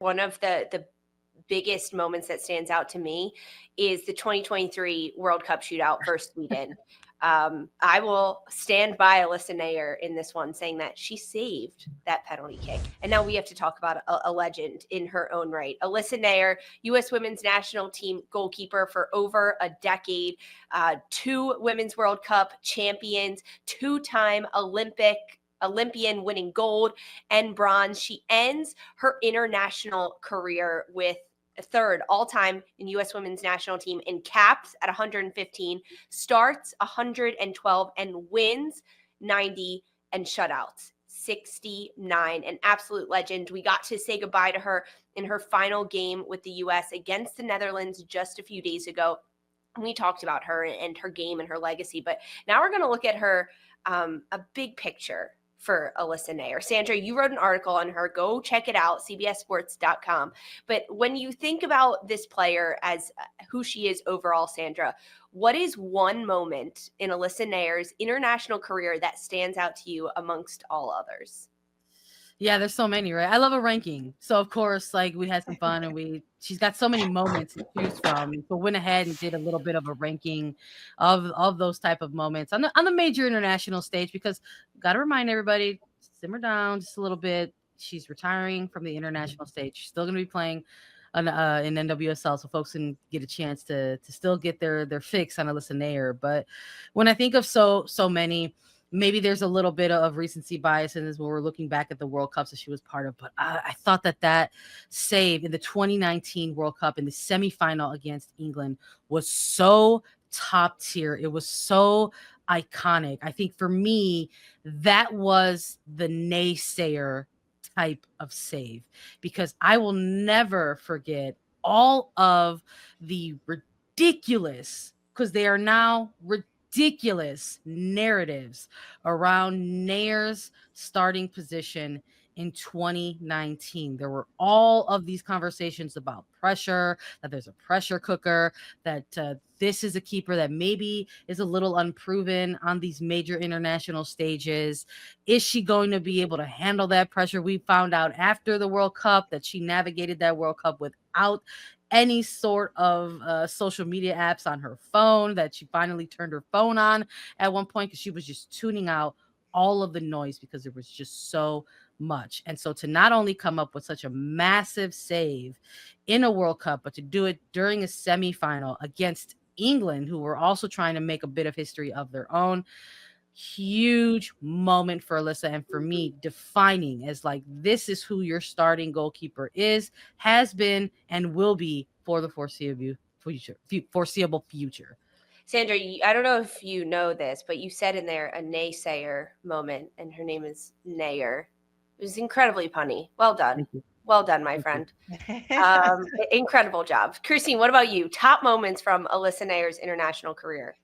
one of the biggest moments that stands out to me is the 2023 World Cup shootout versus Sweden. I will stand by Alyssa Naeher in this one, saying that she saved that penalty kick. And now we have to talk about a legend in her own right. Alyssa Naeher, U.S. women's national team goalkeeper for over a decade, 2 Women's World Cup champions, 2-time Olympian winning gold and bronze. She ends her international career with third all-time in U.S. women's national team in caps at 115, starts 112, and wins 90, and shutouts 69. An absolute legend. We got to say goodbye to her in her final game with the U.S. against the Netherlands just a few days ago. We talked about her and her game and her legacy, but now we're going to look at her, a big picture for Alyssa Naeher. Sandra, you wrote an article on her. Go check it out, cbssports.com. But when you think about this player as who she is overall, Sandra, what is one moment in Alyssa Naeher's international career that stands out to you amongst all others? Yeah, there's so many, right? I love a ranking. So of course, like we had some fun and she's got so many moments to choose from. So went ahead and did a little bit of a ranking of those type of moments on the major international stage, because got to remind everybody, simmer down just a little bit. She's retiring from the international stage. She's still going to be playing in NWSL, so folks can get a chance to still get their fix on Alyssa Naeher. But when I think of so many, maybe there's a little bit of recency bias in this when we're looking back at the World Cups that she was part of. But I thought that save in the 2019 World Cup in the semifinal against England was so top tier. It was so iconic. I think for me, that was the naysayer type of save, because I will never forget all of the ridiculous, because they are now ridiculous narratives around Naeher's starting position in 2019. There were all of these conversations about pressure, that there's a pressure cooker, that this is a keeper that maybe is a little unproven on these major international stages. Is she going to be able to handle that pressure? We found out after the World Cup that she navigated that World Cup without any sort of social media apps on her phone, that she finally turned her phone on at one point because she was just tuning out all of the noise because there was just so much. And so to not only come up with such a massive save in a World Cup, but to do it during a semifinal against England, who were also trying to make a bit of history of their own. Huge moment for Alyssa, and for me, defining as like, this is who your starting goalkeeper is, has been, and will be for the foreseeable future. Sandra, I don't know if you know this, but you said in there a naysayer moment, and her name is Naeher. It was incredibly punny. Well done. Well done, my friend. Incredible job. Christine, what about you? Top moments from Alyssa Naeher's international career?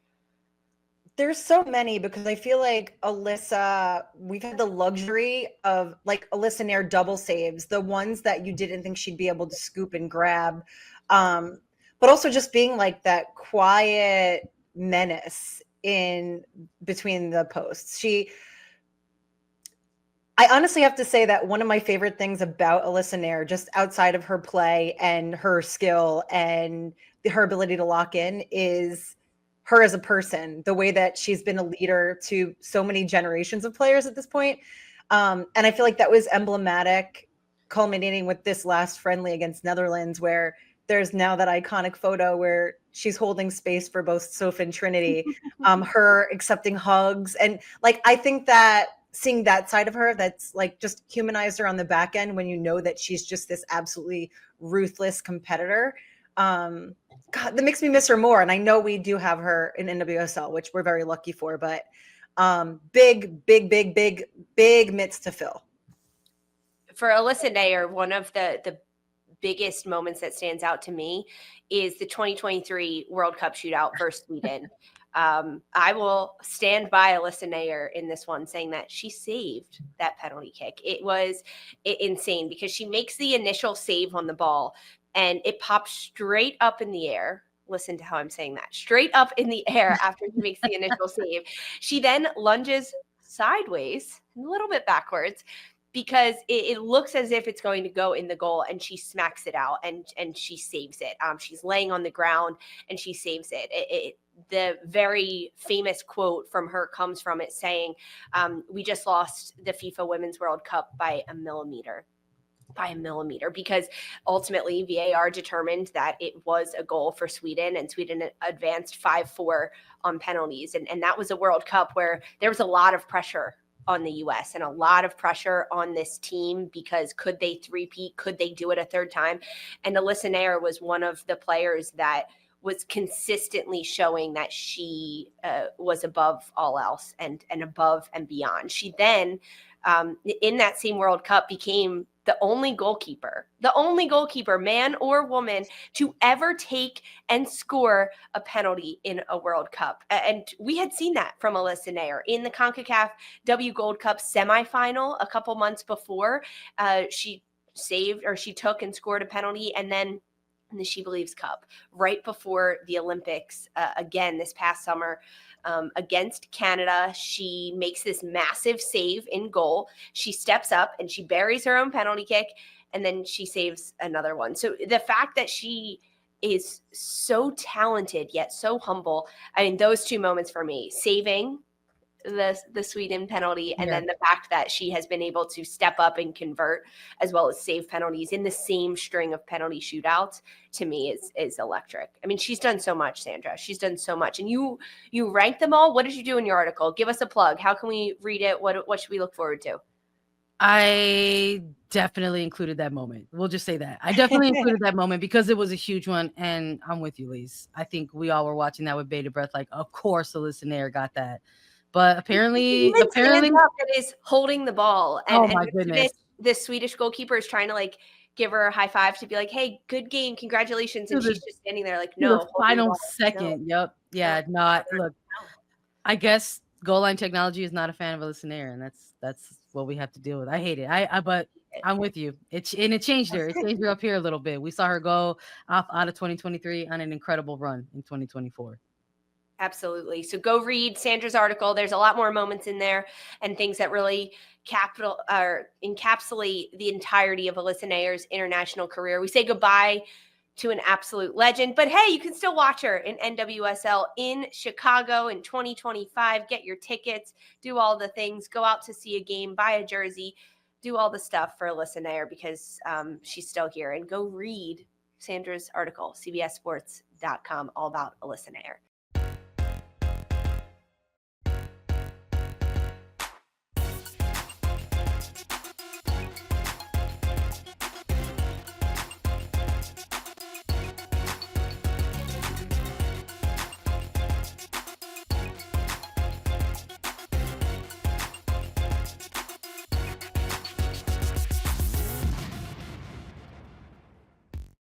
There's so many, because I feel like Alyssa, we've had the luxury of like Alyssa Naeher double saves, the ones that you didn't think she'd be able to scoop and grab. But also just being like that quiet menace in between the posts. I honestly have to say that one of my favorite things about Alyssa Naeher, just outside of her play and her skill and her ability to lock in, is her as a person, the way that she's been a leader to so many generations of players at this point. And I feel like that was emblematic, culminating with this last friendly against Netherlands, where there's now that iconic photo where she's holding space for both Soph and Trinity, her accepting hugs. And like, I think that seeing that side of her, that's like just humanized her on the back end, when you know that she's just this absolutely ruthless competitor. God, that makes me miss her more. And I know we do have her in NWSL, which we're very lucky for, but big mitts to fill. For Alyssa Naeher, one of the biggest moments that stands out to me is the 2023 World Cup shootout versus Sweden. I will stand by Alyssa Naeher in this one, saying that she saved that penalty kick. It was insane, because she makes the initial save on the ball and it pops straight up in the air. Listen to how I'm saying that. Straight up in the air after she makes the initial save. She then lunges sideways, a little bit backwards, because it looks as if it's going to go in the goal, and she smacks it out, and she saves it. She's laying on the ground and she saves it. The very famous quote from her comes from it saying, we just lost the FIFA Women's World Cup by a millimeter, because ultimately VAR determined that it was a goal for Sweden, and Sweden advanced 5-4 on penalties. And that was a World Cup where there was a lot of pressure on the US and a lot of pressure on this team, because could they three-peat? Could they do it a third time? And Alyssa Naeher was one of the players that was consistently showing that she was above all else and above and beyond. She then, in that same World Cup, became the only goalkeeper, man or woman, to ever take and score a penalty in a World Cup. And we had seen that from Alyssa Naeher in the CONCACAF W Gold Cup semifinal a couple months before. She took and scored a penalty, and then in the She Believes Cup right before the Olympics, again this past summer, against Canada, she makes this massive save in goal. She steps up and she buries her own penalty kick, and then she saves another one. So the fact that she is so talented yet so humble, I mean, those two moments for me, saving the Sweden penalty, and then the fact that she has been able to step up and convert as well as save penalties in the same string of penalty shootouts, to me is electric. I mean, she's done so much, Sandra. She's done so much. And you rank them all. What did you do in your article? Give us a plug. How can we read it? What should we look forward to? I definitely included that moment. We'll just say that. I definitely included that moment because it was a huge one. And I'm with you, Lise. I think we all were watching that with bated breath. Like, of course, Alyssa Naeher got that. But apparently that is holding the ball. And, my goodness. The Swedish goalkeeper is trying to like give her a high five to be like, hey, good game, congratulations. And she's just standing there like, no. The final second. No. Yep. Yeah. Look, I guess goal line technology is not a fan of Alyssa Naeher, and that's what we have to deal with. I hate it. But I'm with you. It changed her. It changed her up here a little bit. We saw her go off out of 2023 on an incredible run in 2024. Absolutely. So go read Sandra's article. There's a lot more moments in there and things that really encapsulate the entirety of Alyssa Naeher's international career. We say goodbye to an absolute legend, but hey, you can still watch her in NWSL in Chicago in 2025. Get your tickets, do all the things, go out to see a game, buy a jersey, do all the stuff for Alyssa Naeher, because she's still here. And go read Sandra's article, CBSSports.com, all about Alyssa Naeher.